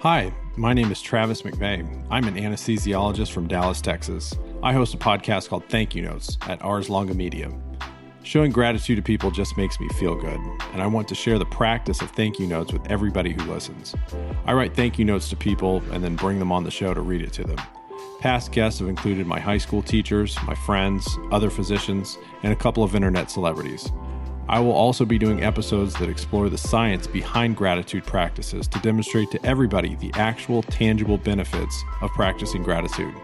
Hi, my name is Travis McVeigh. I'm an anesthesiologist from Dallas, Texas. I host a podcast called Thank You Notes at Ars Longa Media. Showing gratitude to people just makes me feel good, and I want to share the practice of thank you notes with everybody who listens. I write thank you notes to people and then bring them on the show to read it to them. Past guests have included my high school teachers, my friends, other physicians, and a couple of internet celebrities. I will also be doing episodes that explore the science behind gratitude practices to demonstrate to everybody the actual tangible benefits of practicing gratitude.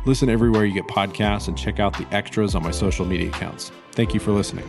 Listen everywhere you get podcasts and check out the extras on my social media accounts. Thank you for listening.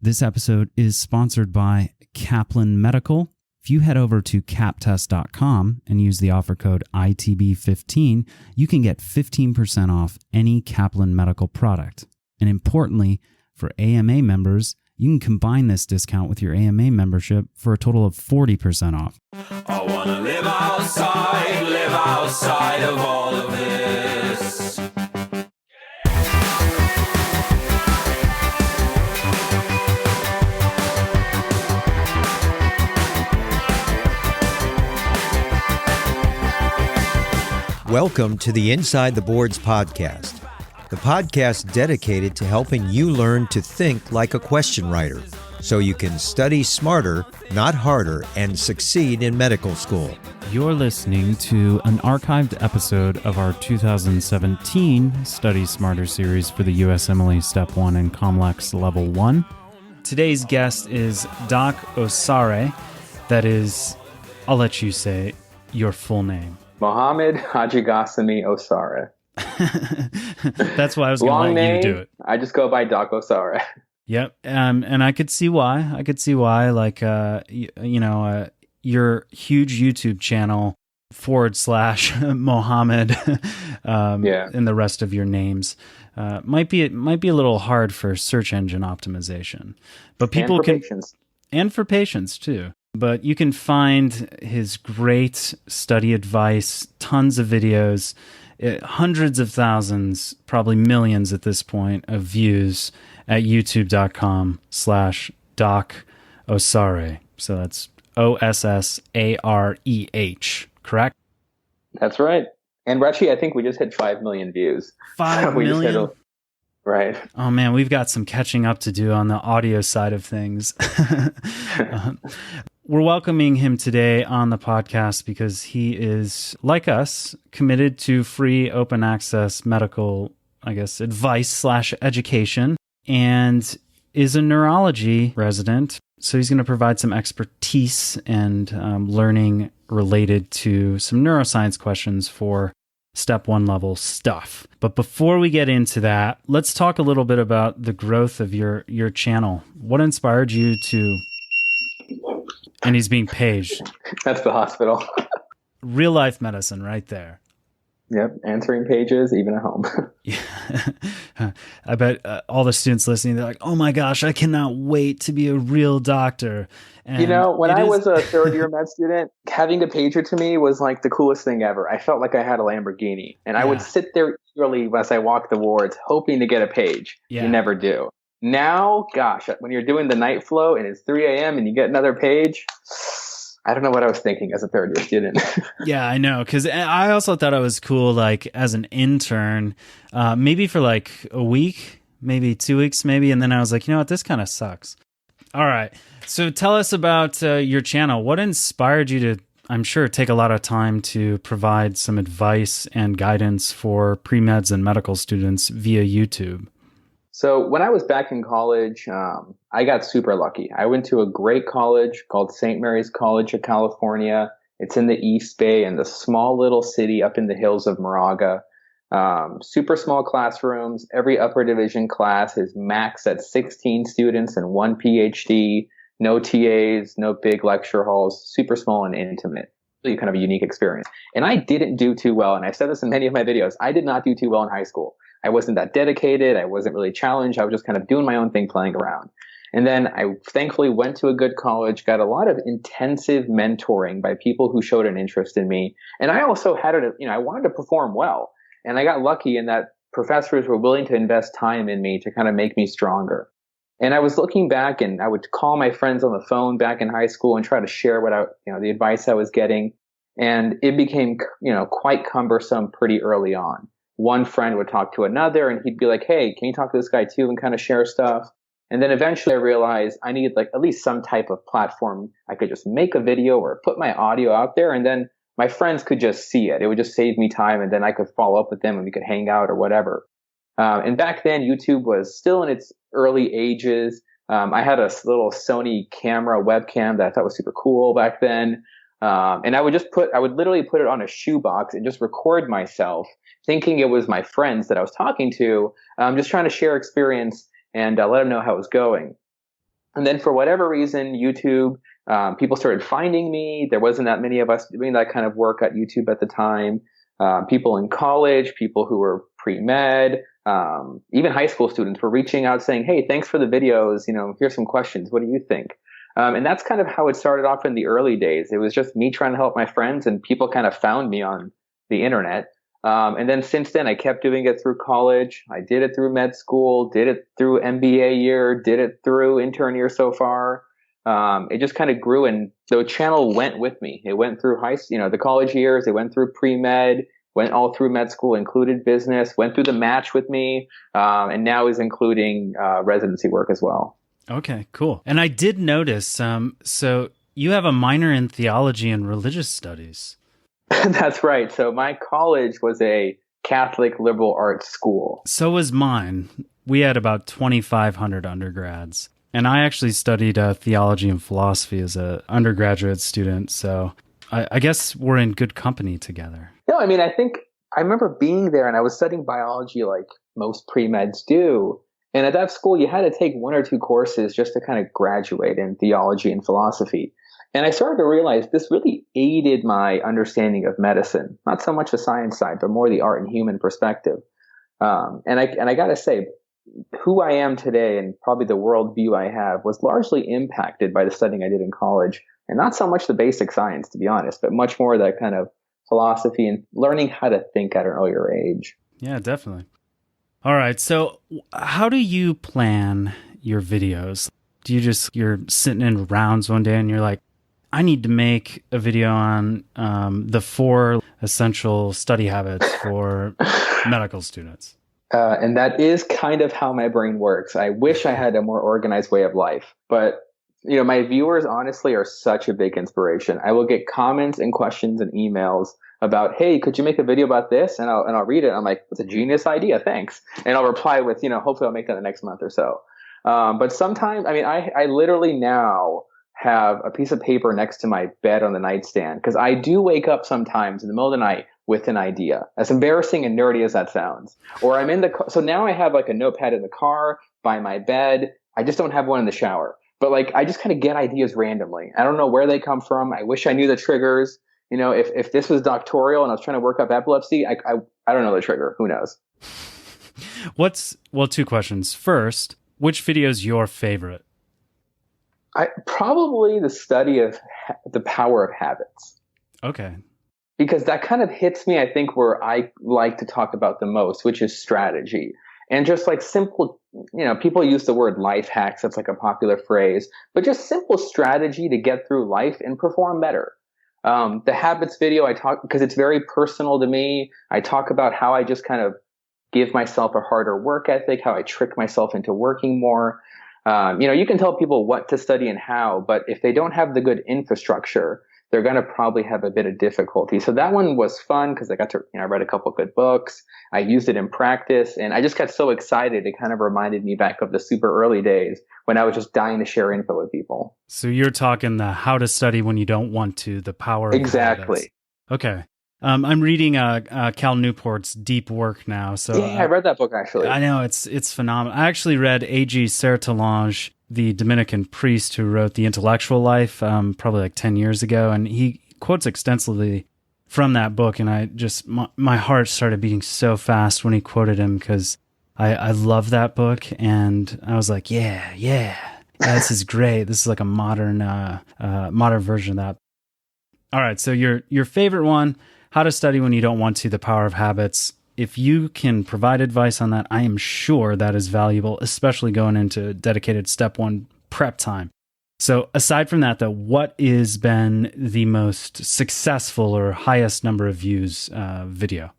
This episode is sponsored by Kaplan Medical. If you head over to captest.com and use the offer code ITB15, you can get 15% off any Kaplan Medical product. And importantly, for AMA members, you can combine this discount with your AMA membership for a total of 40% off. I want to live outside of all of this. Welcome to the Inside the Boards podcast, the podcast dedicated to helping you learn to think like a question writer so you can study smarter, not harder, and succeed in medical school. You're listening to an archived episode of our 2017 Study Smarter series for the USMLE Step 1 and COMLEX Level 1. Today's guest is Docossareh. That is, I'll let you say your full name. Mohammed Hajigasimi Osare. That's why I was going to let you do it. I just go by Docossareh. Yep. And I could see why. Like, your huge YouTube channel / Mohammed and the rest of your names might be a little hard for search engine optimization. But people can... Patients. And for patients, too. But you can find his great study advice, tons of videos, hundreds of thousands, probably millions at this point, of views at youtube.com/Docossareh. So that's OSSAREH, correct? That's right. And actually, I think we just hit 5 million views. 5 million? Right. Oh, man, we've got some catching up to do on the audio side of things. We're welcoming him today on the podcast because he is, like us, committed to free open access medical, advice / education, and is a neurology resident. So he's going to provide some expertise and learning related to some neuroscience questions for Step 1 level stuff. But before we get into that, let's talk a little bit about the growth of your channel. What inspired you to... And he's being paged. That's the hospital. Real life medicine right there. Yep. Answering pages, even at home. Yeah. I bet all the students listening, they're like, oh my gosh, I cannot wait to be a real doctor. And when I was a third year med student, having a pager to me was like the coolest thing ever. I felt like I had a Lamborghini, and I would sit there eagerly as I walked the wards, hoping to get a page. Yeah. You never do. Now, gosh, when you're doing the night flow and it's 3 a.m. and you get another page, I don't know what I was thinking as a third year student. Yeah, I know. Because I also thought it was cool, like as an intern, maybe for like a week, maybe 2 weeks, maybe. And then I was like, you know what, this kind of sucks. All right. So tell us about your channel. What inspired you to, I'm sure, take a lot of time to provide some advice and guidance for pre-meds and medical students via YouTube? So when I was back in college, I got super lucky. I went to a great college called St. Mary's College of California. It's in the East Bay in the small little city up in the hills of Moraga. Super small classrooms. Every upper division class is maxed at 16 students and 1 PhD. No TAs, no big lecture halls, super small and intimate. Really kind of a unique experience. And I didn't do too well. And I've said this in many of my videos. I did not do too well in high school. I wasn't that dedicated. I wasn't really challenged. I was just kind of doing my own thing, playing around. And then I thankfully went to a good college, got a lot of intensive mentoring by people who showed an interest in me. And I also had I wanted to perform well. And I got lucky in that professors were willing to invest time in me to kind of make me stronger. And I was looking back, and I would call my friends on the phone back in high school and try to share the advice I was getting. And it became, quite cumbersome pretty early on. One friend would talk to another, and he'd be like, "Hey, can you talk to this guy too?" and kind of share stuff. And then eventually I realized I needed like at least some type of platform. I could just make a video or put my audio out there, and then my friends could just see it. It would just save me time, and then I could follow up with them and we could hang out or whatever. And back then, YouTube was still in its early ages. I had a little Sony camera webcam that I thought was super cool back then. And I would literally put it on a shoebox and just record myself thinking it was my friends that I was talking to, just trying to share experience and let them know how it was going. And then for whatever reason, YouTube, people started finding me. There wasn't that many of us doing that kind of work at YouTube at the time. People in college, people who were pre-med, even high school students were reaching out saying, "Hey, thanks for the videos. Here's some questions. What do you think?" And that's kind of how it started off in the early days. It was just me trying to help my friends, and people kind of found me on the internet. And then since then, I kept doing it through college. I did it through med school, did it through MBA year, did it through intern year so far. It just kind of grew, and the channel went with me. It went through the college years. It went through pre-med, went all through med school, included business, went through the match with me, and now is including residency work as well. Okay, cool. And I did notice, so you have a minor in theology and religious studies. That's right. So my college was a Catholic liberal arts school. So was mine. We had about 2,500 undergrads. And I actually studied theology and philosophy as an undergraduate student. So I guess we're in good company together. No, I mean, I remember being there, and I was studying biology like most pre-meds do. And at that school, you had to take one or two courses just to kind of graduate in theology and philosophy. And I started to realize this really aided my understanding of medicine, not so much the science side, but more the art and human perspective. And I got to say, who I am today and probably the worldview I have was largely impacted by the studying I did in college, and not so much the basic science, to be honest, but much more that kind of philosophy and learning how to think at an earlier age. Yeah, definitely. All right. So how do you plan your videos? You're sitting in rounds one day and you're like, I need to make a video on the 4 essential study habits for medical students. And that is kind of how my brain works. I wish I had a more organized way of life, but my viewers honestly are such a big inspiration. I will get comments and questions and emails about, "Hey, could you make a video about this?" And I'll read it. I'm like, "That's a genius idea. Thanks." And I'll reply with, hopefully I'll make that the next month or so. But sometimes, I literally now have a piece of paper next to my bed on the nightstand, because I do wake up sometimes in the middle of the night with an idea, as embarrassing and nerdy as that sounds. Or I'm in the car. So now I have like a notepad in the car by my bed. I just don't have one in the shower. But I just kind of get ideas randomly. I don't know where they come from. I wish I knew the triggers. If this was doctoral and I was trying to work up epilepsy, I don't know the trigger. Who knows? 2 questions. First, which video is your favorite? Probably the study of the power of habits. Okay. Because that kind of hits me, I think, where I like to talk about the most, which is strategy. And just like simple, people use the word life hacks. That's like a popular phrase, but just simple strategy to get through life and perform better. The habits video, I talk, because it's very personal to me. I talk about how I just kind of give myself a harder work ethic, how I trick myself into working more. You can tell people what to study and how, but if they don't have the good infrastructure, they're going to probably have a bit of difficulty. So that one was fun because I got to, I read a couple of good books. I used it in practice, and I just got so excited. It kind of reminded me back of the super early days when I was just dying to share info with people. So you're talking the how to study when you don't want to, the power of Exactly. habits. Okay. I'm reading Cal Newport's Deep Work now. So yeah, I read that book actually. I know it's phenomenal. I actually read A.G. Sertalange, the Dominican priest who wrote The Intellectual Life, probably like 10 years ago, and he quotes extensively from that book. And I just my heart started beating so fast when he quoted him because I love that book, and I was like, yeah, this is great. This is like a modern version of that. All right, so your favorite one. How to study when you don't want to, the power of habits. if you can provide advice on that, I am sure that is valuable, especially going into dedicated step 1 prep time. So aside from that, though, what has been the most successful or highest number of views video?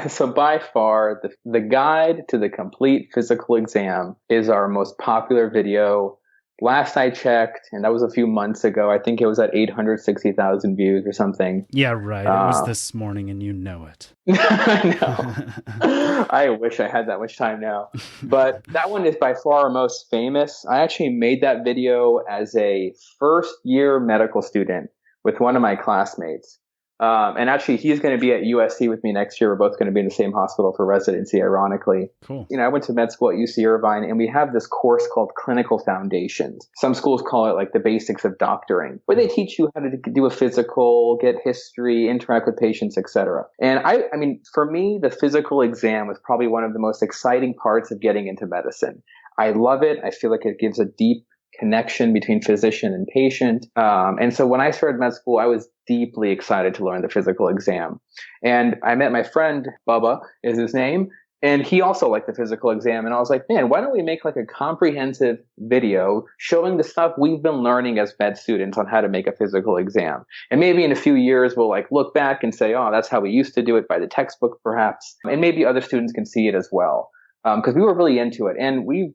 So by far, the guide to the complete physical exam is our most popular video. Last I checked, and that was a few months ago, I think it was at 860,000 views or something. Yeah, right. It was this morning, and you know it. I know. I wish I had that much time now. But that one is by far our most famous. I actually made that video as a first-year medical student with one of my classmates. And actually, he's going to be at USC with me next year. We're both going to be in the same hospital for residency, ironically. Cool. I went to med school at UC Irvine, and we have this course called Clinical Foundations. Some schools call it like the basics of doctoring, where they teach you how to do a physical, get history, interact with patients, etc. And I mean, for me, the physical exam was probably one of the most exciting parts of getting into medicine. I love it. I feel like it gives a deep connection between physician and patient. And so when I started med school, I was deeply excited to learn the physical exam. And I met my friend, Bubba is his name, and he also liked the physical exam. And I was like, man, why don't we make like a comprehensive video showing the stuff we've been learning as med students on how to make a physical exam? And maybe in a few years, we'll like look back and say, oh, that's how we used to do it by the textbook, perhaps. And maybe other students can see it as well. Because we were really into it. And we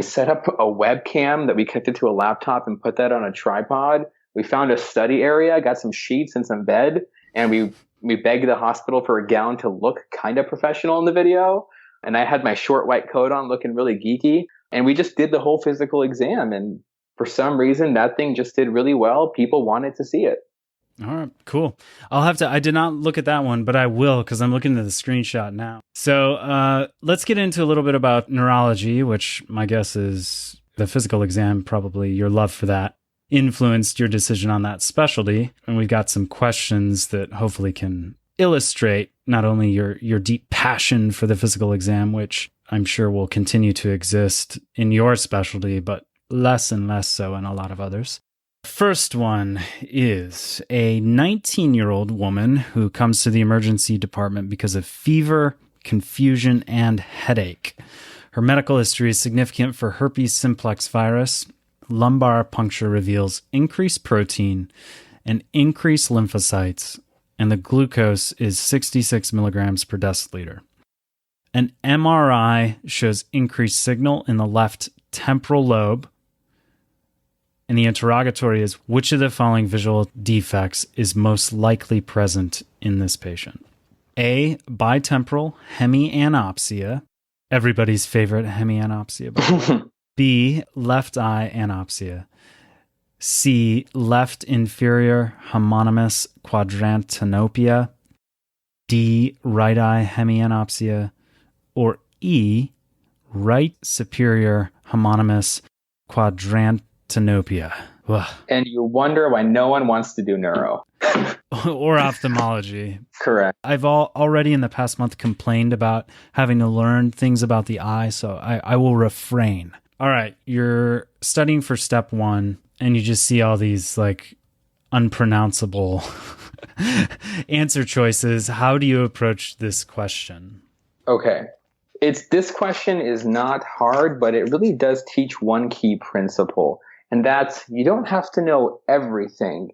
set up a webcam that we connected to a laptop and put that on a tripod. We found a study area, got some sheets and some bed, and we begged the hospital for a gown to look kind of professional in the video. And I had my short white coat on looking really geeky. And we just did the whole physical exam. And for some reason, that thing just did really well. People wanted to see it. All right, cool. I did not look at that one, but I will because I'm looking at the screenshot now. So let's get into a little bit about neurology, which my guess is the physical exam, probably your love for that, influenced your decision on that specialty. And we've got some questions that hopefully can illustrate not only your deep passion for the physical exam, which I'm sure will continue to exist in your specialty, but less and less so in a lot of others. First one is a 19-year-old woman who comes to the emergency department because of fever, confusion, and headache. Her medical history is significant for herpes simplex virus. Lumbar puncture reveals increased protein and increased lymphocytes, and the glucose is 66 milligrams per deciliter. An MRI shows increased signal in the left temporal lobe. And the interrogatory is, which of the following visual defects is most likely present in this patient? A, bitemporal hemianopsia, everybody's favorite hemianopsia, by the way. B, left eye anopsia. C, left inferior homonymous quadrantanopia. D, right eye hemianopsia. Or E, right superior homonymous quadrantanopia. Ugh. And you wonder why no one wants to do neuro. Or ophthalmology. Correct. I've already in the past month complained about having to learn things about the eye, so I will refrain. All right, you're studying for step 1, and you just see all these like unpronounceable answer choices. How do you approach this question? Okay. This question is not hard, but it really does teach one key principle. And that's, you don't have to know everything.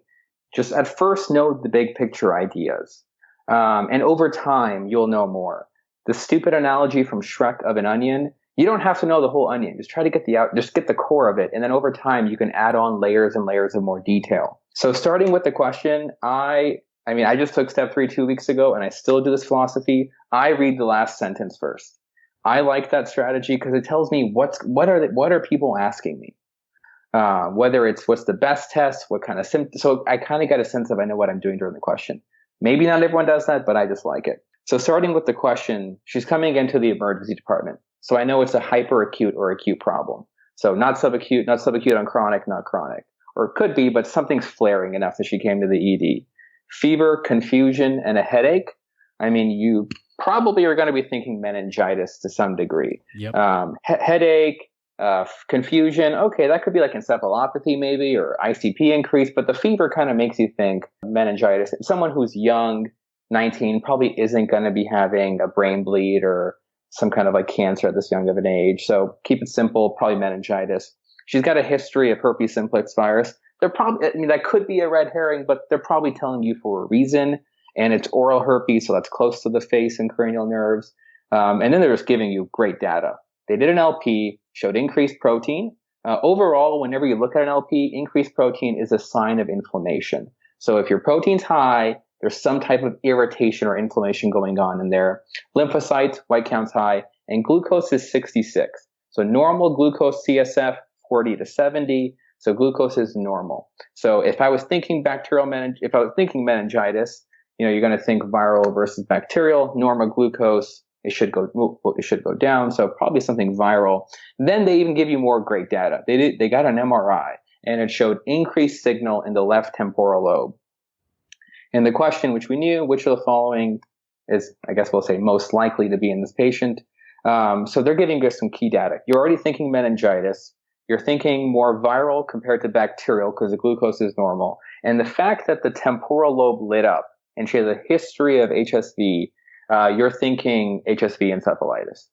Just at first know the big picture ideas. And over time, you'll know more. The stupid analogy from Shrek of an onion, you don't have to know the whole onion. Just try to get just get the core of it. And then over time, you can add on layers and layers of more detail. So starting with the question, I just took step 3 2 weeks ago, and I still do this philosophy. I read the last sentence first. I like that strategy because it tells me what are people asking me. Whether it's what's the best test, what kind of symptoms. So I kind of get a sense of I know what I'm doing during the question. Maybe not everyone does that, but I just like it. So starting with the question, she's coming into the emergency department. So I know it's a hyperacute or acute problem. So not subacute on chronic, not chronic. Or it could be, but something's flaring enough that she came to the ED. Fever, confusion, and a headache. I mean, you probably are going to be thinking meningitis to some degree. Yep. Headache, confusion. Okay, that could be like encephalopathy maybe, or ICP increase, but the fever kind of makes you think meningitis. Someone who's young, 19 probably isn't going to be having a brain bleed or some kind of like cancer at this young of an age. So keep it simple, probably meningitis. She's got a history of herpes simplex virus. They're probably, I mean, that could be a red herring, but they're probably telling you for a reason. And it's oral herpes, so that's close to the face and cranial nerves. And then they're just giving you great data. They did an LP, showed increased protein. Overall, whenever you look at an LP, increased protein is a sign of inflammation. So if your protein's high, there's some type of irritation or inflammation going on in there. Lymphocytes, white counts high, and glucose is 66. So normal glucose CSF, 40 to 70. So glucose is normal. So if I was thinking meningitis, you're going to think viral versus bacterial. Normal glucose, it should go down. So probably something viral. Then they even give you more great data. They got an MRI and it showed increased signal in the left temporal lobe. And the question, which we knew, which of the following is, I guess we'll say, most likely to be in this patient. So they're giving us some key data. You're already thinking meningitis. You're thinking more viral compared to bacterial because the glucose is normal. And the fact that the temporal lobe lit up and she has a history of HSV, you're thinking HSV encephalitis.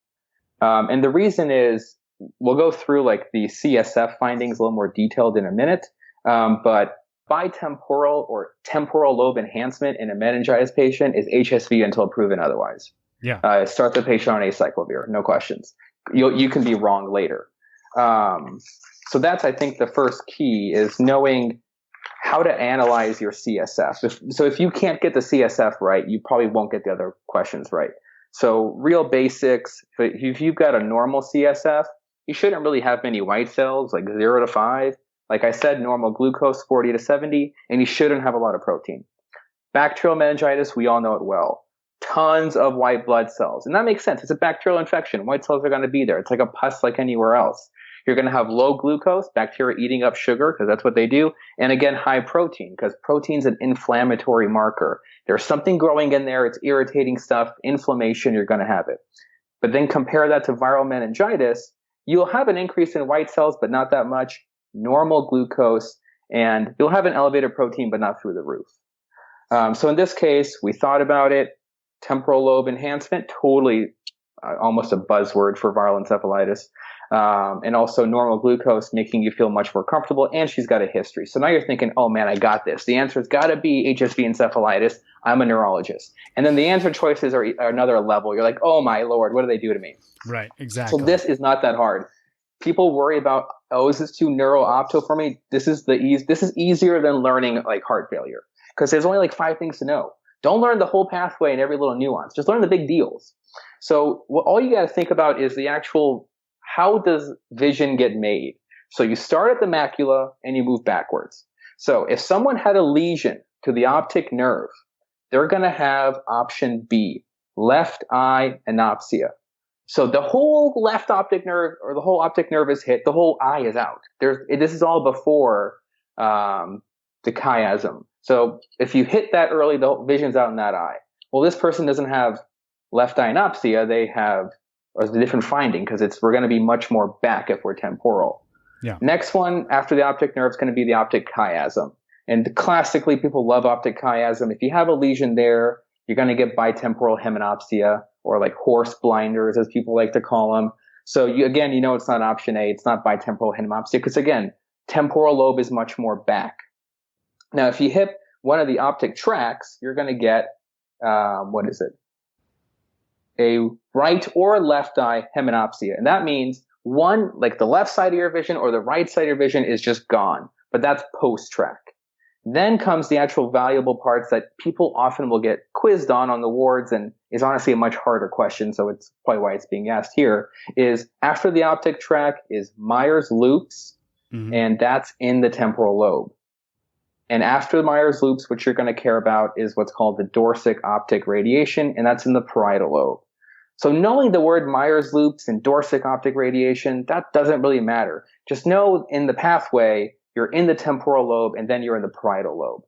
And the reason is, we'll go through like the CSF findings a little more detailed in a minute, but bitemporal or temporal lobe enhancement in a meningitis patient is HSV until proven otherwise. Yeah. Start the patient on acyclovir, no questions. You can be wrong later. So that's, I think, the first key is knowing how to analyze your CSF. So if you can't get the CSF right, you probably won't get the other questions right. So real basics, if you've got a normal CSF, you shouldn't really have many white cells, like 0 to 5. Like I said, normal glucose, 40 to 70, and you shouldn't have a lot of protein. Bacterial meningitis, we all know it well. Tons of white blood cells. And that makes sense. It's a bacterial infection. White cells are going to be there. It's like a pus like anywhere else. You're going to have low glucose, bacteria eating up sugar, because that's what they do. And again, high protein, because protein's an inflammatory marker. There's something growing in there. It's irritating stuff, inflammation, you're going to have it. But then compare that to viral meningitis. You'll have an increase in white cells, but not that much. Normal glucose, and you'll have an elevated protein, but not through the roof. So in this case, we thought about it. Temporal lobe enhancement, totally almost a buzzword for viral encephalitis. And also normal glucose, making you feel much more comfortable. And she's got a history. So now you're thinking, oh man, I got this. The answer's got to be HSV encephalitis. I'm a neurologist. And then the answer choices are another level. You're like, oh my Lord, what do they do to me? Right, exactly. So this is not that hard. People worry about, oh, is this too neuro-opto for me? This is easier than learning like heart failure, because there's only like 5 things to know. Don't learn the whole pathway and every little nuance. Just learn the big deals. So all you got to think about is the actual, how does vision get made? So you start at the macula and you move backwards. So if someone had a lesion to the optic nerve, they're going to have option B, left eye anopsia. So the whole left optic nerve or the whole optic nerve is hit. The whole eye is out. This is all before the chiasm. So if you hit that early, the vision's out in that eye. Well, this person doesn't have left eye anopsia. They have a different finding because we're going to be much more back if we're temporal. Yeah. Next one after the optic nerve is going to be the optic chiasm. And classically, people love optic chiasm. If you have a lesion there, you're going to get bitemporal hemanopsia, or like horse blinders, as people like to call them. So it's not option A. It's not bitemporal hemanopsia because, again, temporal lobe is much more back. Now, if you hit one of the optic tracts, you're going to get, a right or left eye hemanopsia. And that means one, like the left side of your vision or the right side of your vision is just gone. But that's post-track. Then comes the actual valuable parts that people often will get quizzed on the wards, and is honestly a much harder question, so it's probably why it's being asked here, is after the optic tract is Meyer's loops, and that's in the temporal lobe. And after the Meyer's loops, what you're going to care about is what's called the dorsal optic radiation, and that's in the parietal lobe. So knowing the word Meyer's loops and dorsal optic radiation, that doesn't really matter. Just know in the pathway, you're in the temporal lobe, and then you're in the parietal lobe.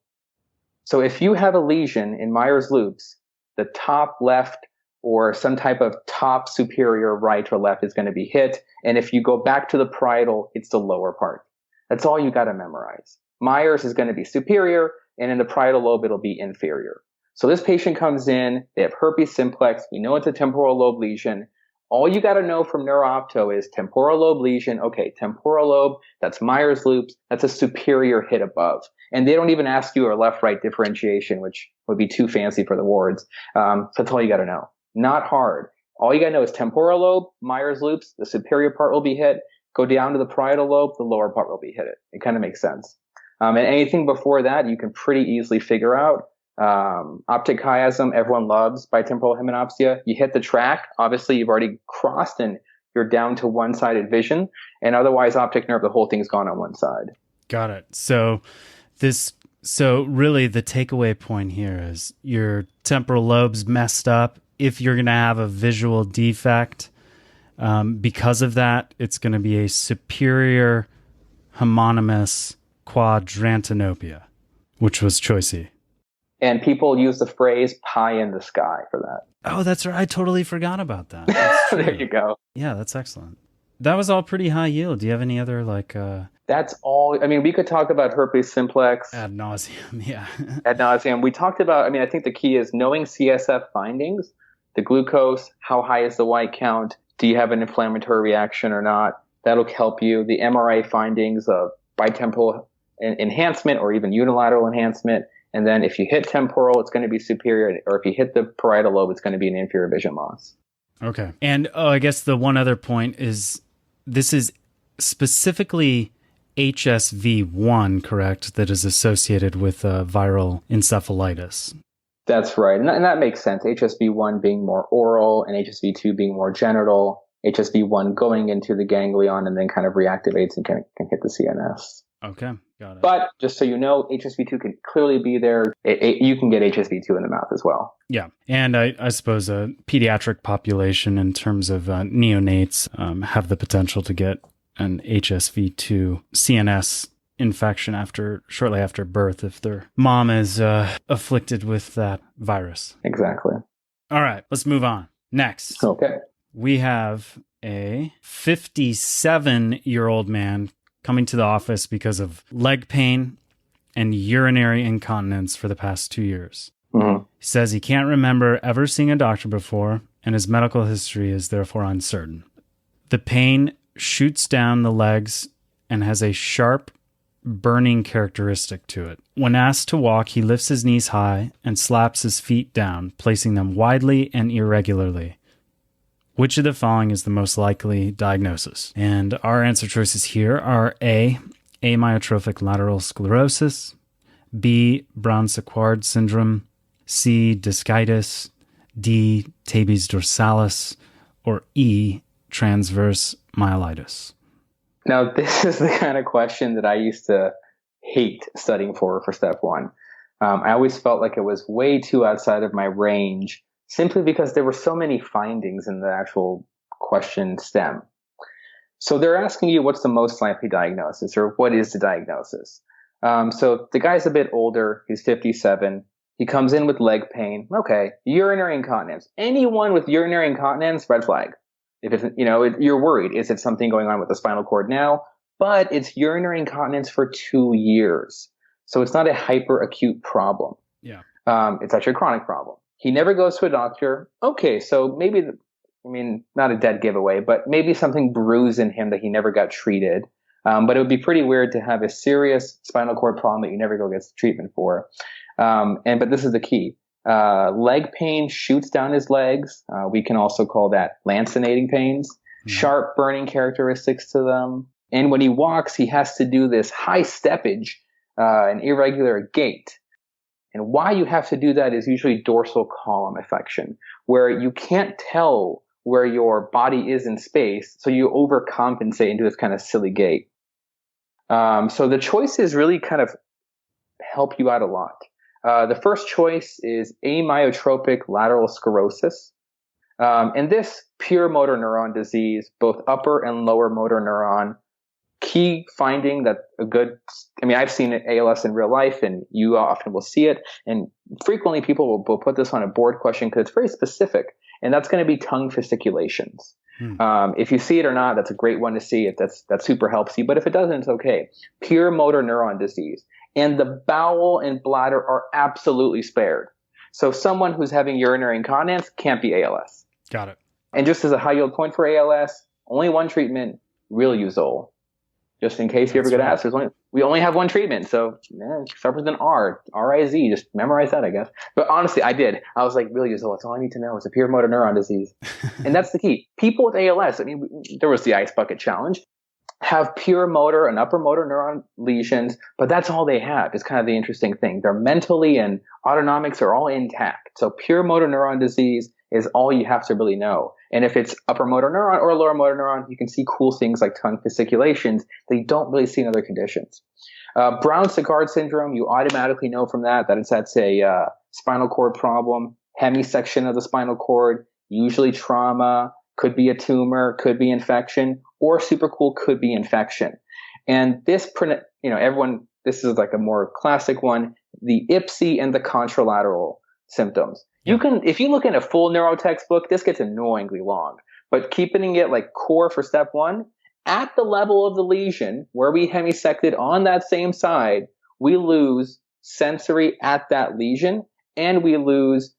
So if you have a lesion in Meyer's loops, the top left or some type of top superior right or left is going to be hit. And if you go back to the parietal, it's the lower part. That's all you got to memorize. Meyer's is going to be superior, and in the parietal lobe, it'll be inferior. So this patient comes in, they have herpes simplex. We know it's a temporal lobe lesion. All you got to know from neuroopto is temporal lobe lesion. Okay, temporal lobe, that's Meyer's loops. That's a superior hit above. And they don't even ask you a left-right differentiation, which would be too fancy for the wards. So that's all you got to know. Not hard. All you got to know is temporal lobe, Meyer's loops, the superior part will be hit. Go down to the parietal lobe, the lower part will be hit. It kind of makes sense. And anything before that, you can pretty easily figure out. Optic chiasm, everyone loves bitemporal hymenopsia. You hit the track. Obviously, you've already crossed and you're down to one-sided vision. And otherwise, optic nerve, the whole thing's gone on one side. Got it. So really the takeaway point here is your temporal lobe's messed up. If you're going to have a visual defect, because of that, it's going to be a superior homonymous quadrantinopia, which was choice E. And people use the phrase pie in the sky for that. Oh, that's right. I totally forgot about that. That's true. There you go. Yeah, that's excellent. That was all pretty high yield. Do you have any other That's all. I mean, we could talk about herpes simplex. ad nauseum? Yeah. Ad nauseum. We talked about, I think the key is knowing CSF findings, the glucose, how high is the white count, do you have an inflammatory reaction or not? That'll help you. The MRI findings of bitemporal enhancement or even unilateral enhancement. And then if you hit temporal, it's going to be superior. Or if you hit the parietal lobe, it's going to be an inferior vision loss. Okay. And I guess the one other point is this is specifically HSV1, correct, that is associated with viral encephalitis. That's right. And that makes sense. HSV1 being more oral and HSV2 being more genital. HSV1 going into the ganglion and then kind of reactivates and can hit the CNS. Okay, got it. But just so you know, HSV2 can clearly be there. You can get HSV2 in the mouth as well. Yeah. And I suppose a pediatric population in terms of neonates have the potential to get an HSV2 CNS infection shortly after birth if their mom is afflicted with that virus. Exactly. All right, let's move on. Next. Okay. We have a 57-year-old man coming to the office because of leg pain and urinary incontinence for the past 2 years. Mm-hmm. He says he can't remember ever seeing a doctor before, and his medical history is therefore uncertain. The pain shoots down the legs and has a sharp, burning characteristic to it. When asked to walk, he lifts his knees high and slaps his feet down, placing them widely and irregularly. Which of the following is the most likely diagnosis? And our answer choices here are A, amyotrophic lateral sclerosis, B, Brown-Séquard syndrome, C, discitis, D, tabes dorsalis, or E, transverse myelitis. Now, this is the kind of question that I used to hate studying for step one. I always felt like it was way too outside of my range, simply because there were so many findings in the actual question stem. So they're asking you what's the most likely diagnosis, or what is the diagnosis? So the guy's a bit older. He's 57. He comes in with leg pain. Okay, urinary incontinence. Anyone with urinary incontinence, red flag. If it's, you're worried. Is it something going on with the spinal cord now? But it's urinary incontinence for 2 years. So it's not a hyperacute problem. Yeah. It's actually a chronic problem. He never goes to a doctor. Okay, so maybe, not a dead giveaway, but maybe something bruised in him that he never got treated. But it would be pretty weird to have a serious spinal cord problem that you never go get treatment for. But this is the key. Leg pain shoots down his legs. We can also call that lancinating pains. Mm-hmm. Sharp burning characteristics to them. And when he walks, he has to do this high steppage, an irregular gait. And why you have to do that is usually dorsal column affection, where you can't tell where your body is in space, so you overcompensate into this kind of silly gait. So the choices really kind of help you out a lot. The first choice is amyotrophic lateral sclerosis. And this pure motor neuron disease, both upper and lower motor neuron, key finding that I've seen ALS in real life, and you often will see it. And frequently people will put this on a board question because it's very specific. And that's going to be tongue fasciculations. If you see it or not, that's a great one to see. That super helps you. But if it doesn't, it's okay. Pure motor neuron disease. And the bowel and bladder are absolutely spared. So someone who's having urinary incontinence can't be ALS. Got it. And just as a high yield point for ALS, only one treatment, riluzole. Just in case you ever get asked, we only have one treatment. So start with an R, R-I-Z. Just memorize that, I guess. But honestly, I did. I was like, riluzole, that's all I need to know. It's a pure motor neuron disease. And that's the key. People with ALS, I mean, there was the ice bucket challenge, have pure motor and upper motor neuron lesions, but that's all they have. It's kind of the interesting thing. They're mentally and autonomics are all intact. So pure motor neuron disease is all you have to really know. And if it's upper motor neuron or lower motor neuron, you can see cool things like tongue fasciculations that you don't really see in other conditions. Brown-Séquard syndrome, you automatically know from that's a spinal cord problem, hemisection of the spinal cord, usually trauma, could be a tumor, could be infection, or super cool could be infection. And this, this is like a more classic one, the IPSY and the contralateral symptoms. You can, if you look in a full neuro textbook, this gets annoyingly long, but keeping it like core for step one, at the level of the lesion where we hemisected on that same side, we lose sensory at that lesion and we lose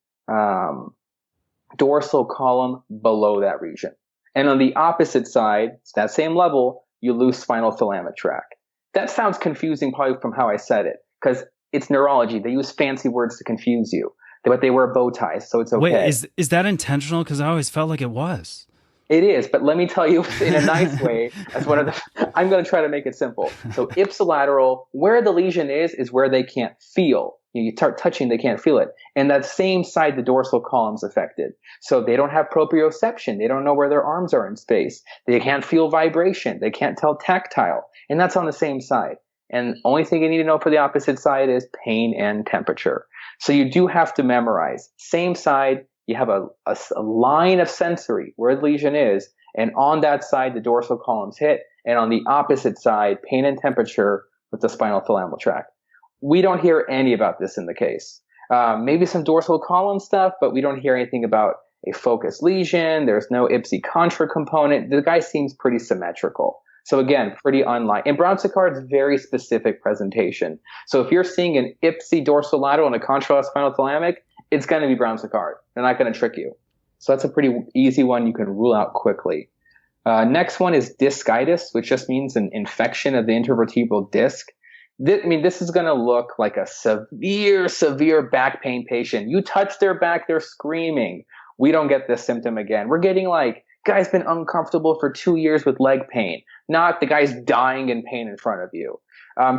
dorsal column below that region. And on the opposite side, it's that same level, you lose spinal thalamic tract. That sounds confusing probably from how I said it, because it's neurology. They use fancy words to confuse you. But they wear bow ties, so it's okay. Wait, is that intentional? Because I always felt like it was. It is, but let me tell you in a nice way, as one of I'm going to try to make it simple. So ipsilateral, where the lesion is where they can't feel. You start touching, they can't feel it. And that same side, the dorsal column's affected. So they don't have proprioception. They don't know where their arms are in space. They can't feel vibration. They can't tell tactile. And that's on the same side. And only thing you need to know for the opposite side is pain and temperature. So you do have to memorize. Same side, you have a line of sensory where the lesion is, and on that side, the dorsal columns hit, and on the opposite side, pain and temperature with the spinal thalamal tract. We don't hear any about this in the case. Maybe some dorsal column stuff, but we don't hear anything about a focused lesion. There's no IPSY contra component. The guy seems pretty symmetrical. So again, pretty unlike. And Brown-Séquard's very specific presentation. So if you're seeing an IPSY dorsolateral and a contralateral spinal thalamic, it's going to be Brown-Séquard. They're not going to trick you. So that's a pretty easy one you can rule out quickly. Next one is discitis, which just means an infection of the intervertebral disc. This is going to look like a severe back pain patient. You touch their back, they're screaming. We don't get this symptom again. We're getting like, guy's been uncomfortable for 2 years with leg pain, not the guy's dying in pain in front of you.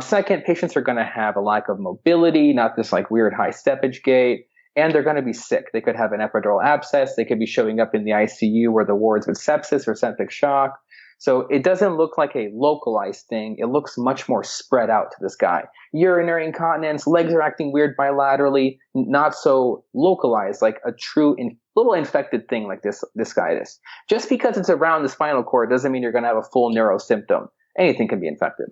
Second, patients are going to have a lack of mobility, not this like weird high steppage gait, and they're going to be sick. They could have an epidural abscess. They could be showing up in the ICU where the wards with sepsis or septic shock. So it doesn't look like a localized thing. It looks much more spread out to this guy. Urinary incontinence, legs are acting weird bilaterally, not so localized, like a true little infected thing like this discitis. Just because it's around the spinal cord doesn't mean you're going to have a full neuro symptom. Anything can be infected.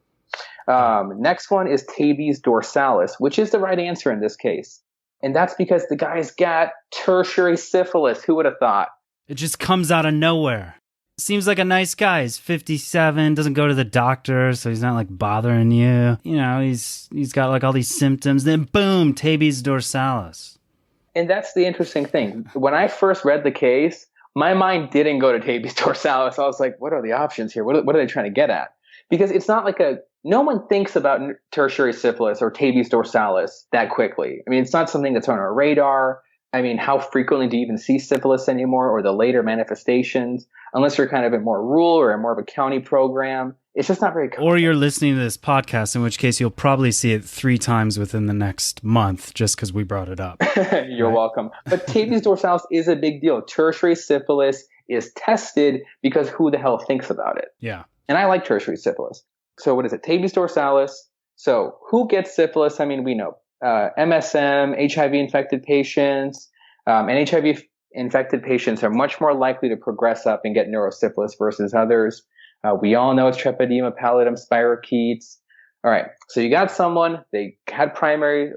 Next one is tabes dorsalis, which is the right answer in this case. And that's because the guy's got tertiary syphilis. Who would have thought? It just comes out of nowhere. Seems like a nice guy. He's 57, doesn't go to the doctor, so he's not like bothering you. You know, he's got like all these symptoms. Then boom, tabes dorsalis. And that's the interesting thing. When I first read the case, my mind didn't go to tabes dorsalis. I was like, what are the options here? What are they trying to get at? Because it's not like no one thinks about tertiary syphilis or tabes dorsalis that quickly. I mean, it's not something that's on our radar. I mean, how frequently do you even see syphilis anymore, or the later manifestations? Unless you're kind of in more rural or in more of a county program, it's just not very common. Or you're listening to this podcast, in which case you'll probably see it 3 times within the next month just because we brought it up. You're welcome. But tabes dorsalis is a big deal. Tertiary syphilis is tested because who the hell thinks about it? Yeah. And I like tertiary syphilis. So what is it? Tabes dorsalis. So who gets syphilis? I mean, we know. MSM, HIV-infected patients, and HIV-infected patients are much more likely to progress up and get neurosyphilis versus others. We all know it's Treponema pallidum, spirochetes. All right, so you got someone, they had primary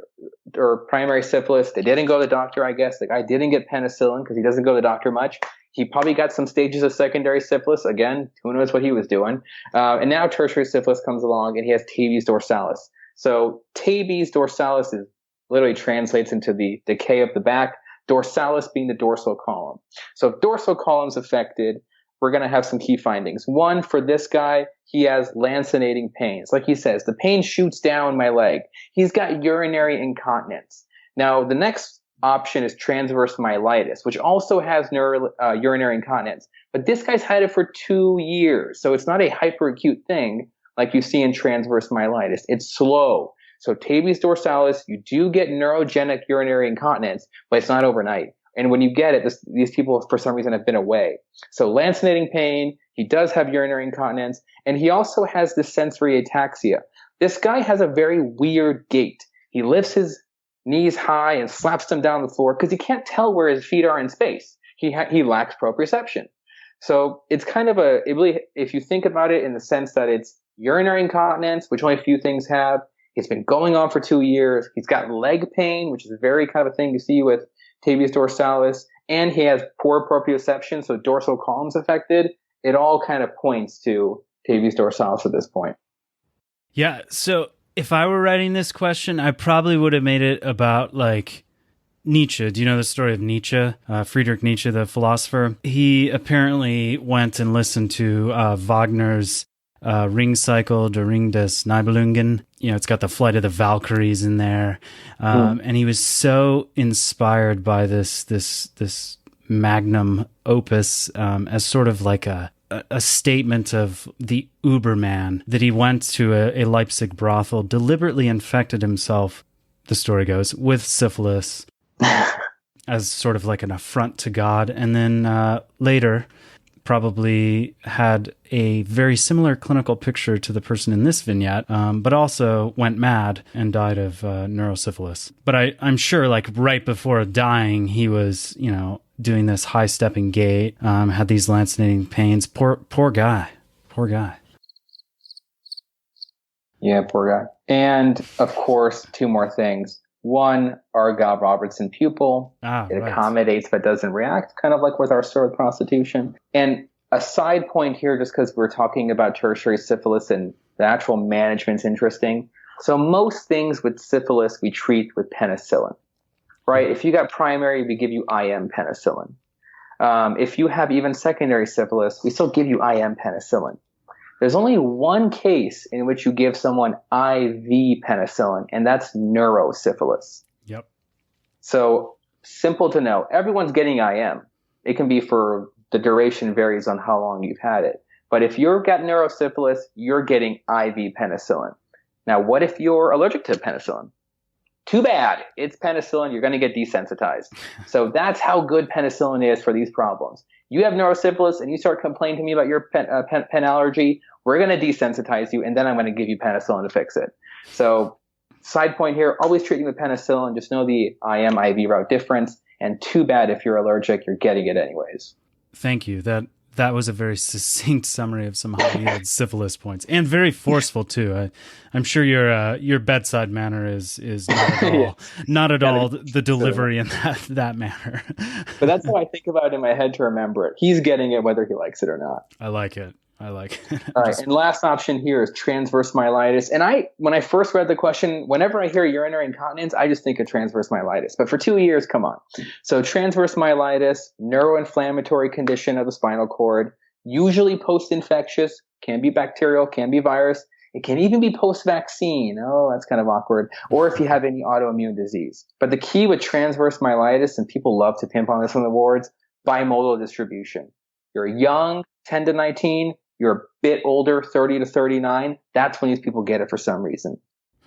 syphilis. They didn't go to the doctor, I guess. The guy didn't get penicillin because he doesn't go to the doctor much. He probably got some stages of secondary syphilis. Again, who knows what he was doing. And now tertiary syphilis comes along and he has tabes dorsalis. So tabes dorsalis is literally translates into the decay of the back, dorsalis being the dorsal column. So if dorsal column's affected, we're going to have some key findings. One, for this guy, he has lancinating pains. Like he says, the pain shoots down my leg. He's got urinary incontinence. Now, the next option is transverse myelitis, which also has urinary incontinence. But this guy's had it for 2 years. So it's not a hyperacute thing like you see in transverse myelitis. It's slow. So tabes dorsalis, you do get neurogenic urinary incontinence, but it's not overnight. And when you get it, these people, for some reason, have been away. So lancinating pain, he does have urinary incontinence, and he also has this sensory ataxia. This guy has a very weird gait. He lifts his knees high and slaps them down the floor because he can't tell where his feet are in space. He lacks proprioception. So it's kind of if you think about it in the sense that it's urinary incontinence, which only a few things have. It's been going on for 2 years. He's got leg pain, which is very kind of a thing you see with tabes dorsalis, and he has poor proprioception, so dorsal column's affected. It all kind of points to tabes dorsalis at this point. Yeah, so if I were writing this question, I probably would have made it about like Nietzsche. Do you know the story of Nietzsche? Friedrich Nietzsche, the philosopher. He apparently went and listened to Wagner's Ring Cycle, Der Ring des Nibelungen. You know, it's got the Flight of the Valkyries in there. And he was so inspired by this magnum opus as sort of like a statement of the Uberman that he went to a Leipzig brothel, deliberately infected himself, the story goes, with syphilis as sort of like an affront to God. And then later probably had a very similar clinical picture to the person in this vignette, but also went mad and died of neurosyphilis. But I'm sure like right before dying, he was, you know, doing this high-stepping gait, had these lancinating pains. Poor guy. Poor guy. Yeah, poor guy. And, of course, 2 more things. One, our Robertson pupil. It accommodates but doesn't react, kind of like with our story with prostitution. And a side point here, just because we're talking about tertiary syphilis and the actual management's interesting. So most things with syphilis we treat with penicillin, right? If you got primary, we give you IM penicillin. If you have even secondary syphilis, we still give you IM penicillin. There's only one case in which you give someone IV penicillin, and that's neurosyphilis. Yep. So simple to know. Everyone's getting IM. It can be for the duration varies on how long you've had it. But if you've got neurosyphilis, you're getting IV penicillin. Now, what if you're allergic to penicillin? Too bad. It's penicillin. You're going to get desensitized. So that's how good penicillin is for these problems. You have neurosyphilis and you start complaining to me about your pen allergy, we're going to desensitize you, and then I'm going to give you penicillin to fix it. So side point here, always treating with penicillin. Just know the IM IV route difference. And too bad if you're allergic, you're getting it anyways. Thank you. That was a very succinct summary of some high-yield syphilis points, and very forceful too. I'm sure your bedside manner is not at all not at all the delivery in that manner. But that's how I think about it in my head to remember it. He's getting it whether he likes it or not. I like it. All right, and last option here is transverse myelitis. And when I first read the question, whenever I hear urinary incontinence, I just think of transverse myelitis. But for 2 years, come on. So transverse myelitis, neuroinflammatory condition of the spinal cord, usually post-infectious, can be bacterial, can be virus. It can even be post-vaccine. Oh, that's kind of awkward. Or if you have any autoimmune disease. But the key with transverse myelitis, and people love to pimp on this on the boards, bimodal distribution. You're young, 10 to 19. You're a bit older, 30 to 39. That's when these people get it for some reason.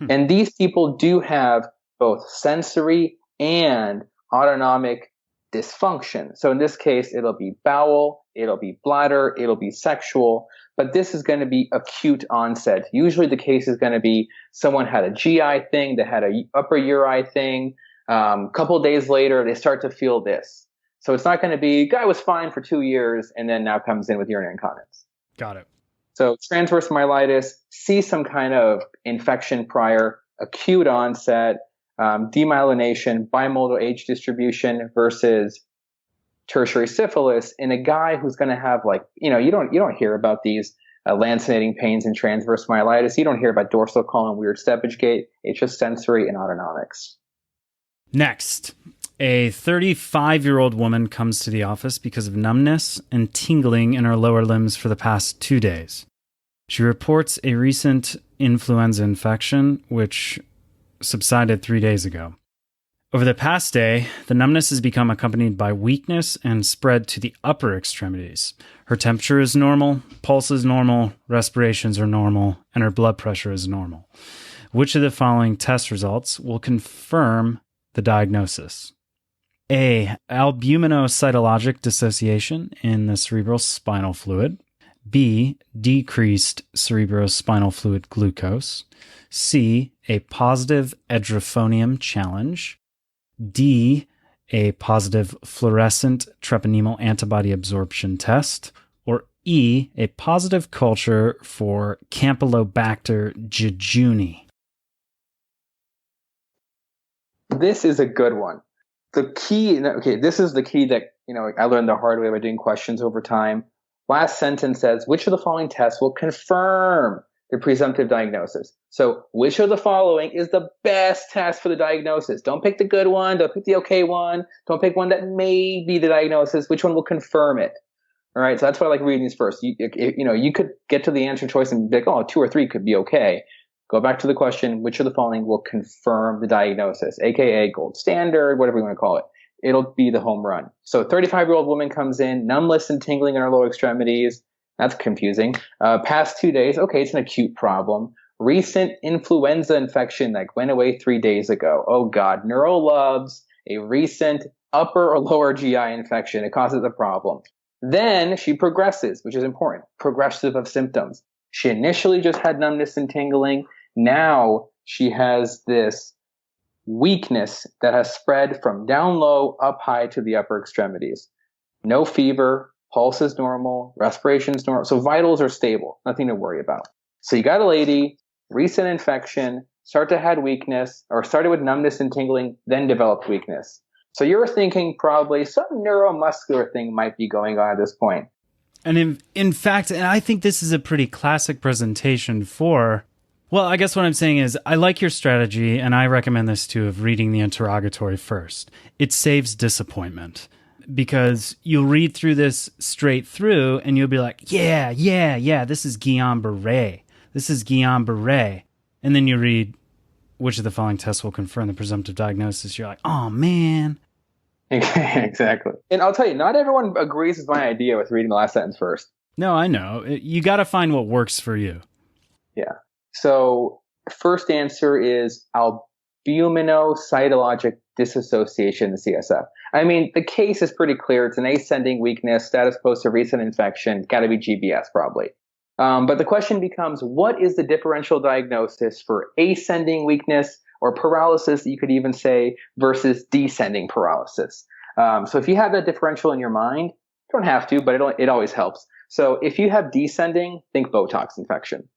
And these people do have both sensory and autonomic dysfunction. So in this case, it'll be bowel, it'll be bladder, it'll be sexual, but this is going to be acute onset. Usually the case is going to be someone had a GI thing, they had a upper uri thing. Couple of days later, they start to feel this. So it's not going to be, guy was fine for 2 years and then now comes in with urinary incontinence. Got it. So transverse myelitis, see some kind of infection prior, acute onset, demyelination, bimodal age distribution versus tertiary syphilis in a guy who's going to have you don't hear about these lancinating pains in transverse myelitis. You don't hear about dorsal column weird steppage gait. It's just sensory and autonomics. Next, a 35-year-old woman comes to the office because of numbness and tingling in her lower limbs for the past 2 days. She reports a recent influenza infection, which subsided 3 days ago. Over the past day, the numbness has become accompanied by weakness and spread to the upper extremities. Her temperature is normal, pulse is normal, respirations are normal, and her blood pressure is normal. Which of the following test results will confirm the diagnosis? A. Albuminocytologic dissociation in the cerebrospinal fluid. B. Decreased cerebrospinal fluid glucose. C. A positive edrophonium challenge. D. A positive fluorescent treponemal antibody absorption test. Or E. A positive culture for Campylobacter jejuni. This is a good one. The key, okay, this is the key that, I learned the hard way by doing questions over time. Last sentence says, which of the following tests will confirm the presumptive diagnosis? So which of the following is the best test for the diagnosis? Don't pick the good one. Don't pick the okay one. Don't pick one that may be the diagnosis. Which one will confirm it? All right. So that's why I like reading these first. You could get to the answer choice and be like, oh, 2 or 3 could be okay. Go back to the question, which of the following will confirm the diagnosis, aka gold standard, whatever you want to call it. It'll be the home run. So 35-year-old woman comes in, numbness and tingling in her lower extremities. That's confusing. Past 2 days, okay, it's an acute problem. Recent influenza infection that went away 3 days ago. Oh God, Neuro loves a recent upper or lower GI infection. It causes a problem. Then she progresses, which is important. Progressive of symptoms. She initially just had numbness and tingling. Now she has this weakness that has spread from down low, up high to the upper extremities. No fever, pulse is normal, respiration is normal. So vitals are stable, nothing to worry about. So you got a lady, recent infection, started with numbness and tingling, then developed weakness. So you're thinking probably some neuromuscular thing might be going on at this point. And in fact, and I think this is a pretty classic presentation for, well, I guess what I'm saying is I like your strategy, and I recommend this too, of reading the interrogatory first. It saves disappointment because you'll read through this straight through and you'll be like, yeah, this is Guillain-Barré. This is Guillain-Barré. And then you read, which of the following tests will confirm the presumptive diagnosis? You're like, oh, man. Exactly. And I'll tell you, not everyone agrees with my idea with reading the last sentence first. No, I know. You got to find what works for you. Yeah. So first answer is albuminocytologic dissociation in the CSF. I mean, the case is pretty clear. It's an ascending weakness, status post to recent infection, got to be GBS probably. But the question becomes, what is the differential diagnosis for ascending weakness or paralysis, you could even say, versus descending paralysis? So if you have that differential in your mind, you don't have to, but it always helps. So if you have descending, think Botox infection.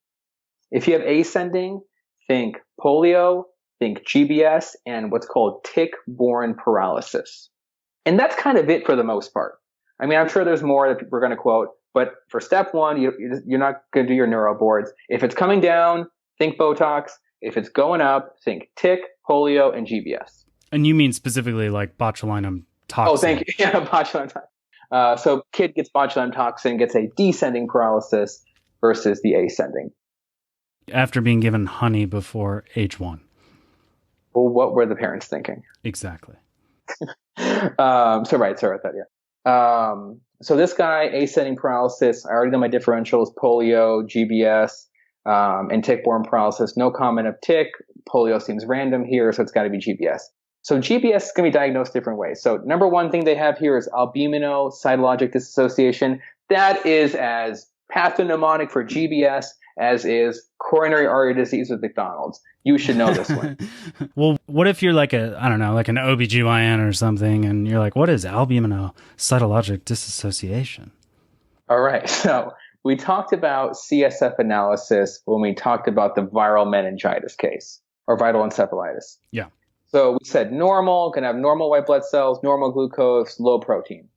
If you have ascending, think polio, think GBS, and what's called tick-borne paralysis. And that's kind of it for the most part. I mean, I'm sure there's more that we're going to quote, but for step one, you're not going to do your neuro boards. If it's coming down, think Botox. If it's going up, think tick, polio, and GBS. And you mean specifically like botulinum toxin? Oh, thank you. Yeah, botulinum toxin. So kid gets botulinum toxin, gets a descending paralysis versus the ascending. After being given honey before age 1. Well, what were the parents thinking? Exactly. Sorry about that, yeah. So this guy, ascending paralysis, I already know my differentials, polio, GBS, and tick-borne paralysis. No comment of tick. Polio seems random here, so it's got to be GBS. So GBS is going to be diagnosed different ways. So number one thing they have here is albuminocytologic dissociation. That is as pathognomonic for GBS as is coronary artery disease with McDonald's. You should know this one. Well, what if you're like an OBGYN or something, and you're like, what is albuminocytologic dissociation? All right. So we talked about CSF analysis when we talked about the viral meningitis case or viral encephalitis. Yeah. So we said normal, can have normal white blood cells, normal glucose, low protein.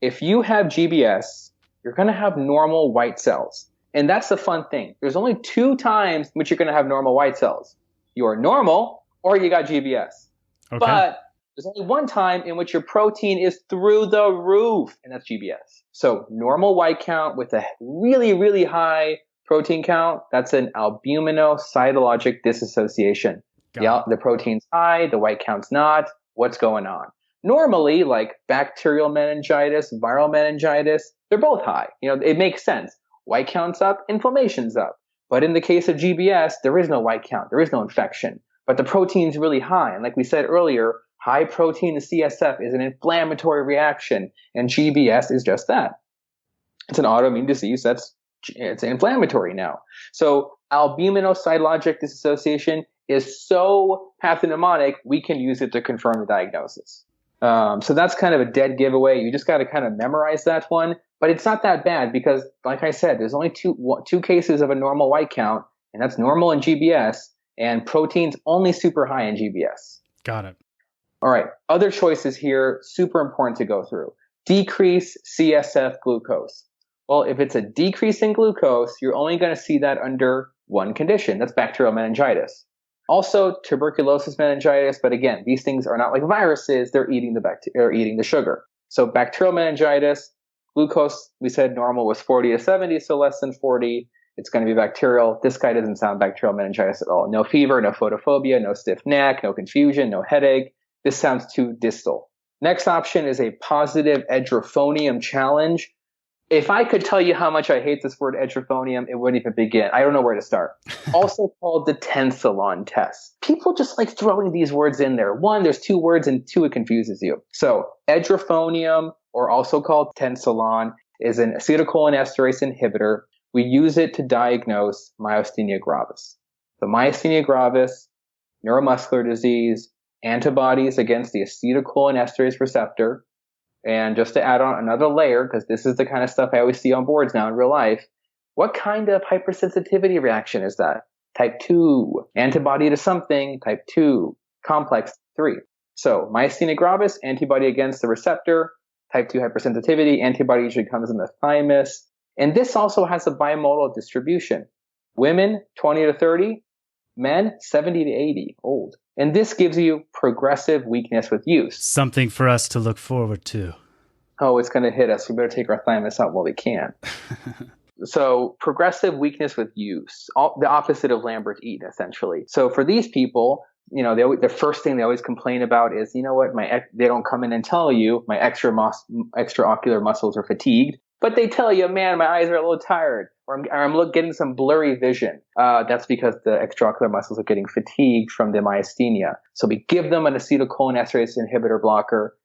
If you have GBS, you're going to have normal white cells. And that's the fun thing. There's only 2 times in which you're going to have normal white cells. You're normal or you got GBS. Okay. But There's only one time in which your protein is through the roof, and that's GBS. So normal white count with a really, really high protein count, that's an albuminocytologic dissociation. Yeah, the protein's high, the white count's not. What's going on? Normally, like bacterial meningitis, viral meningitis, they're both high. It makes sense. White count's up, inflammation's up. But in the case of GBS, there is no white count. There is no infection. But the protein's really high. And like we said earlier, high protein in CSF is an inflammatory reaction. And GBS is just that. It's an autoimmune disease. It's inflammatory now. So albuminocytologic dissociation is so pathognomonic, we can use it to confirm the diagnosis. So that's kind of a dead giveaway. You just got to kind of memorize that one. But it's not that bad because, like I said, there's only two cases of a normal white count, and that's normal in GBS, and protein's only super high in GBS. Got it. All right. Other choices here, super important to go through. Decrease CSF glucose. Well, if it's a decrease in glucose, you're only going to see that under one condition. That's bacterial meningitis. Also, tuberculosis meningitis, but again, these things are not like viruses. They're eating the sugar. So bacterial meningitis, glucose, we said normal was 40 to 70, so less than 40. It's going to be bacterial. This guy doesn't sound bacterial meningitis at all. No fever, no photophobia, no stiff neck, no confusion, no headache. This sounds too distal. Next option is a positive edrophonium challenge. If I could tell you how much I hate this word edrophonium, it wouldn't even begin. I don't know where to start. Also called the tensilon test. People just like throwing these words in there. One, there's two words, and two, it confuses you. So edrophonium, or also called tensilon, is an acetylcholinesterase inhibitor. We use it to diagnose myasthenia gravis. The myasthenia gravis, neuromuscular disease, antibodies against the acetylcholinesterase receptor. And just to add on another layer, because this is the kind of stuff I always see on boards now in real life, what kind of hypersensitivity reaction is that? Type 2, antibody to something, type 2, complex 3. So myasthenia gravis, antibody against the receptor, type 2 hypersensitivity, antibody usually comes in the thymus. And this also has a bimodal distribution. Women, 20 to 30, men, 70 to 80, old. And this gives you progressive weakness with use. Something for us to look forward to. Oh, it's going to hit us. We better take our thymus out while we can. So progressive weakness with use, the opposite of Lambert-Eaton, essentially. So for these people, the first thing they always complain about is, they don't come in and tell you my extraocular muscles are fatigued. But they tell you, man, my eyes are a little tired, or I'm getting some blurry vision. That's because the extraocular muscles are getting fatigued from the myasthenia. So we give them an acetylcholinesterase inhibitor blocker,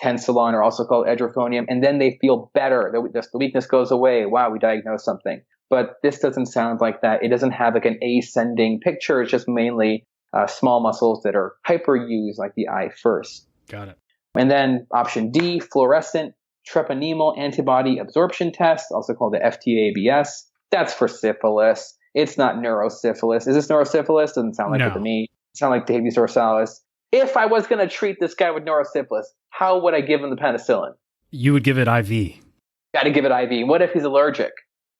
tensilon, or also called edrophonium, and then they feel better. The weakness goes away. Wow, we diagnosed something. But this doesn't sound like that. It doesn't have like an ascending picture. It's just mainly small muscles that are hyperused, like the eye first. Got it. And then option D, fluorescent treponemal antibody absorption test, also called the FTABS. That's for syphilis. It's not neurosyphilis. Is this neurosyphilis? Doesn't sound like it to me. It sounds like Davies dorsalis. If I was going to treat this guy with neurosyphilis, how would I give him the penicillin? You would give it IV. Got to give it IV. What if he's allergic?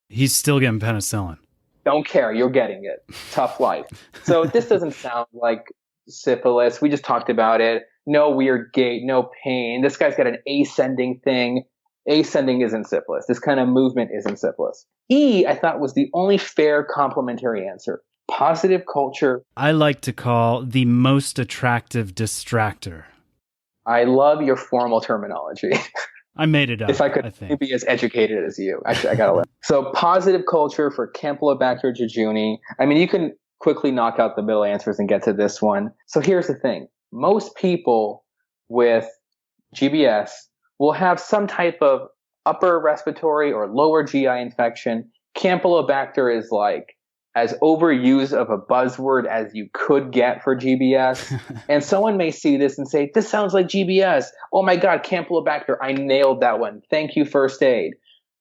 He's still getting penicillin. Don't care. You're getting it. Tough life. So this doesn't sound like syphilis. We just talked about it. No weird gait, no pain. This guy's got an ascending thing. Ascending isn't syphilis. This kind of movement isn't syphilis. E, I thought, was the only fair complementary answer. Positive culture. I like to call the most attractive distractor. I love your formal terminology. I made it up. If I could be as educated as you. Actually, I got to learn. So positive culture for Campylobacter jejuni. I mean, you can quickly knock out the middle answers and get to this one. So here's the thing. Most people with GBS will have some type of upper respiratory or lower GI infection. Campylobacter is like as overused of a buzzword as you could get for GBS. And someone may see this and say, this sounds like GBS. Oh my God, Campylobacter, I nailed that one. Thank you, first aid.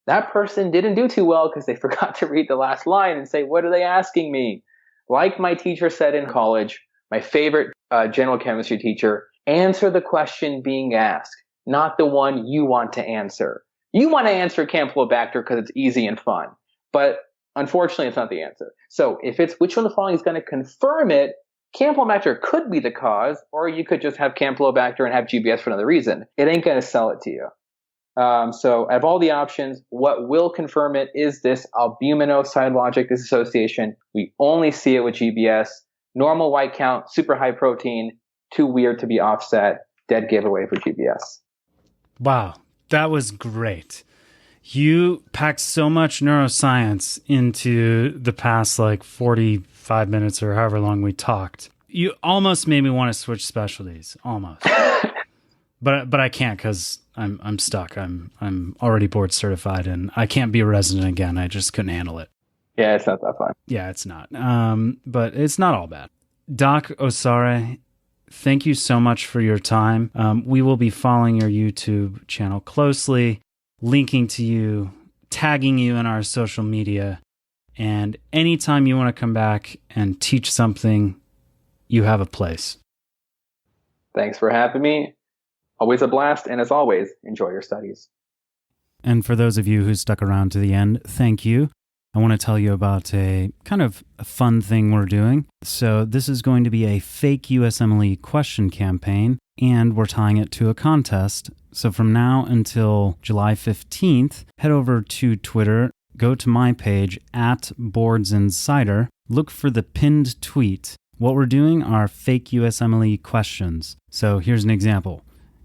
That person didn't do too well because they forgot to read the last line and say, what are they asking me? Like my teacher said in college, my favorite general chemistry teacher, answer the question being asked, not the one you want to answer. You want to answer Campylobacter because it's easy and fun, but unfortunately, it's not the answer. So if it's which one of the following is going to confirm it, Campylobacter could be the cause, or you could just have Campylobacter and have GBS for another reason. It ain't going to sell it to you. So out of all the options, what will confirm it is this albuminocytologic dissociation. We only see it with GBS. Normal white count, super high protein, too weird to be offset. Dead giveaway for GBS. Wow, that was great. You packed so much neuroscience into the past 45 minutes or however long we talked. You almost made me want to switch specialties, almost. But I can't because I'm stuck. I'm already board certified and I can't be a resident again. I just couldn't handle it. Yeah, it's not that fun. Yeah, it's not. But it's not all bad. Docossareh, thank you so much for your time. We will be following your YouTube channel closely, linking to you, tagging you in our social media. And anytime you want to come back and teach something, you have a place. Thanks for having me. Always a blast. And as always, enjoy your studies. And for those of you who stuck around to the end, thank you. I want to tell you about a kind of a fun thing we're doing. So this is going to be a fake USMLE question campaign, and we're tying it to a contest. So from now until July 15th, head over to Twitter, go to my page @BoardsInsider, look for the pinned tweet. What we're doing are fake USMLE questions. So here's an example.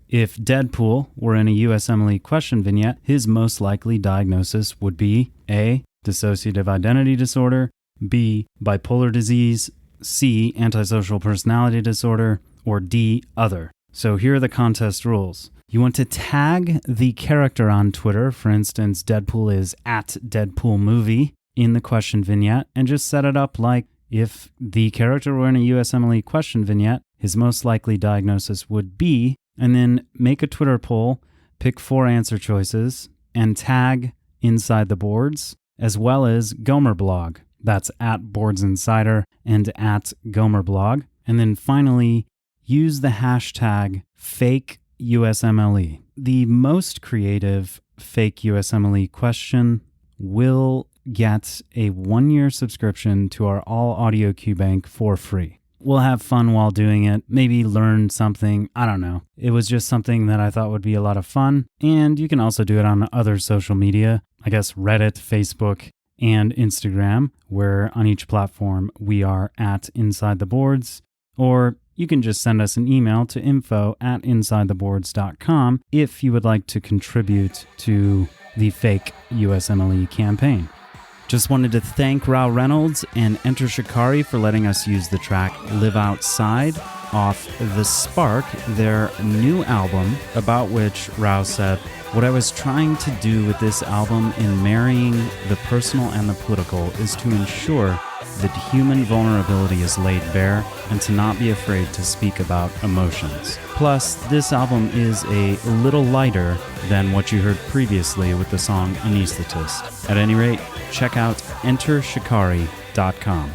If Deadpool were in a USMLE question vignette, his most likely diagnosis would be A, dissociative identity disorder, B, bipolar disease, C, antisocial personality disorder, or D, other. So here are the contest rules. You want to tag the character on Twitter. For instance, Deadpool is @DeadpoolMovie in the question vignette, and just set it up like if the character were in a USMLE question vignette, his most likely diagnosis would be, and then make a Twitter poll, pick 4 answer choices, and tag Inside the Boards, as well as Gomerblog. That's @BoardsInsider and @Gomerblog. And then finally, use the hashtag FakeUSMLE. The most creative fake USMLE question will get a 1-year subscription to our all audio Q bank for free. We'll have fun while doing it, maybe learn something, I don't know. It was just something that I thought would be a lot of fun, and you can also do it on other social media, I guess Reddit, Facebook, and Instagram, where on each platform we are @InsideTheBoards, or you can just send us an email to info@insidetheboards.com if you would like to contribute to the fake USMLE campaign. Just wanted to thank Rao Reynolds and Enter Shikari for letting us use the track Live Outside off The Spark, their new album, about which Rao said, "What I was trying to do with this album in marrying the personal and the political is to ensure that human vulnerability is laid bare and to not be afraid to speak about emotions. Plus, this album is a little lighter than what you heard previously with the song Anesthetist. At any rate, check out entershikari.com.